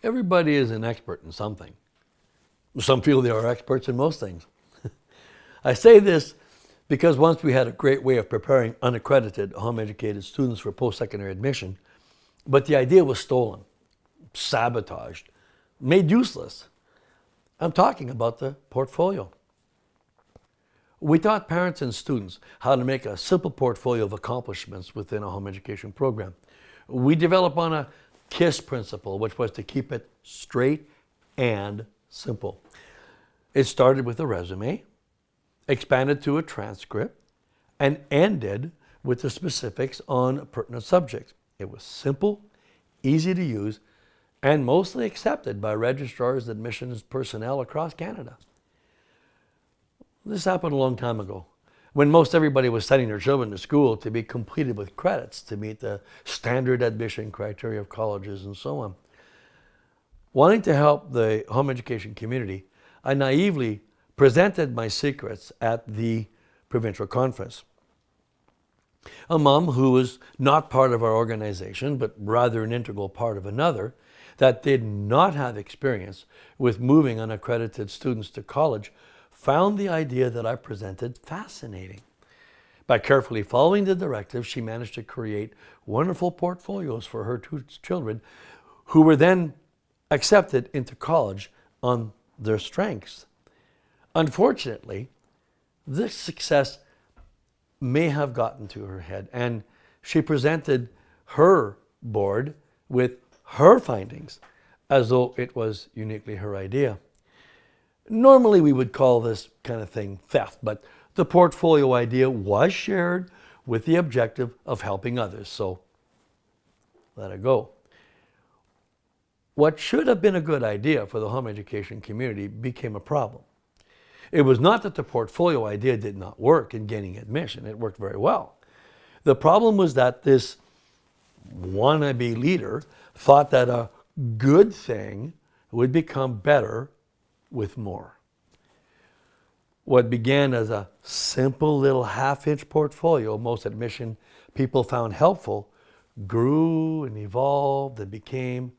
Everybody is an expert in something. Some feel they are experts in most things. I say this because once we had a great way of preparing unaccredited, home-educated students for post-secondary admission, but the idea was stolen, sabotaged, made useless. I'm talking about the portfolio. We taught parents and students how to make a simple portfolio of accomplishments within a home education program. We developed on a KISS principle, which was to keep it straight and simple. It started with a resume, expanded to a transcript, and ended with the specifics on pertinent subjects. It was simple, easy to use, and mostly accepted by registrars and admissions personnel across Canada. This happened a long time ago, when most everybody was sending their children to school to be completed with credits to meet the standard admission criteria of colleges and so on. Wanting to help the home education community, I naively presented my secrets at the provincial conference. A mom who was not part of our organization, but rather an integral part of another, that did not have experience with moving unaccredited students to college, found the idea that I presented fascinating. By carefully following the directives, she managed to create wonderful portfolios for her two children, who were then accepted into college on their strengths. Unfortunately, this success may have gotten to her head, and she presented her board with her findings as though it was uniquely her idea. Normally we would call this kind of thing theft, but the portfolio idea was shared with the objective of helping others, so let it go. What should have been a good idea for the home education community became a problem. It was not that the portfolio idea did not work in gaining admission. It worked very well. The problem was that this wannabe leader thought that a good thing would become better with more. What began as a simple little half-inch portfolio most admission people found helpful grew and evolved and became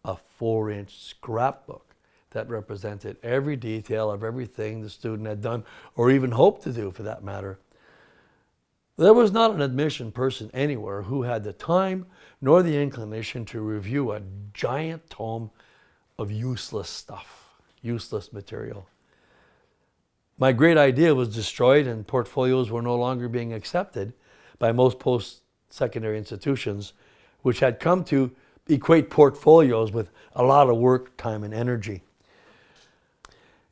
a 4-inch scrapbook that represented every detail of everything the student had done, or even hoped to do for that matter. There was not an admission person anywhere who had the time nor the inclination to review a giant tome of useless stuff, useless material. My great idea was destroyed and portfolios were no longer being accepted by most post-secondary institutions, which had come to equate portfolios with a lot of work, time, and energy.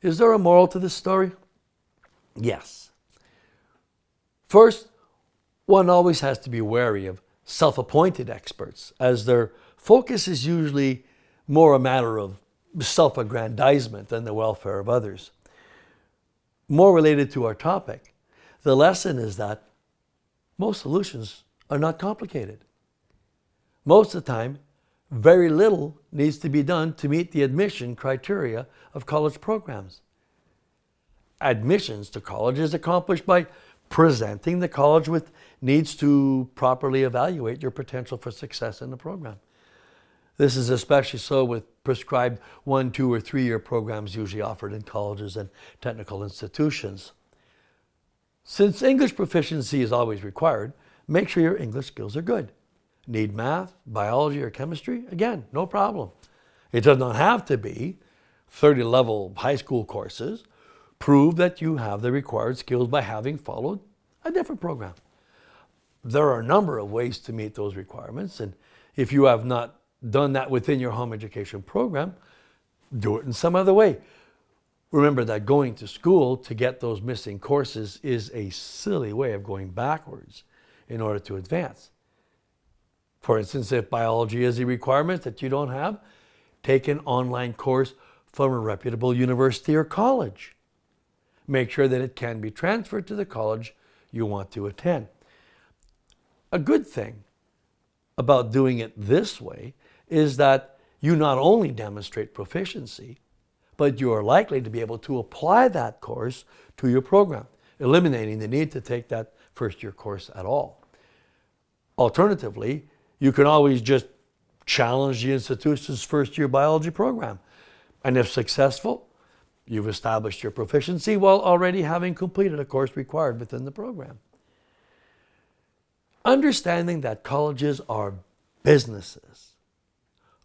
Is there a moral to this story? Yes. First, one always has to be wary of self-appointed experts, as their focus is usually more a matter of self-aggrandizement than the welfare of others. More related to our topic, the lesson is that most solutions are not complicated. Most of the time, very little needs to be done to meet the admission criteria of college programs. Admissions to college is accomplished by presenting the college with needs to properly evaluate your potential for success in the program. This is especially so with prescribed 1, 2, or 3-year programs usually offered in colleges and technical institutions. Since English proficiency is always required, make sure your English skills are good. Need math, biology, or chemistry? Again, no problem. It does not have to be 30-level high school courses. Prove that you have the required skills by having followed a different program. There are a number of ways to meet those requirements, and if you have not done that within your home education program, do it in some other way. Remember that going to school to get those missing courses is a silly way of going backwards in order to advance. For instance, if biology is a requirement that you don't have, take an online course from a reputable university or college. Make sure that it can be transferred to the college you want to attend. A good thing about doing it this way is that you not only demonstrate proficiency, but you are likely to be able to apply that course to your program, eliminating the need to take that first-year course at all. Alternatively, you can always just challenge the institution's first-year biology program. And if successful, you've established your proficiency while already having completed a course required within the program. Understanding that colleges are businesses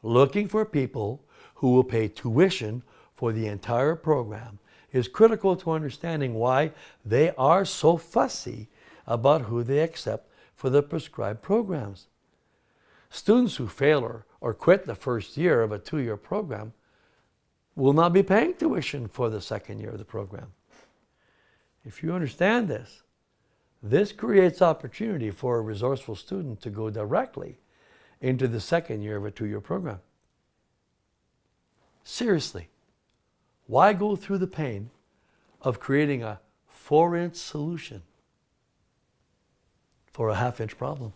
looking for people who will pay tuition for the entire program is critical to understanding why they are so fussy about who they accept for the prescribed programs. Students who fail or quit the first year of a 2-year program will not be paying tuition for the second year of the program. If you understand this, this creates opportunity for a resourceful student to go directly into the second year of a 2-year program. Seriously, why go through the pain of creating a 4-inch solution for a half-inch problem?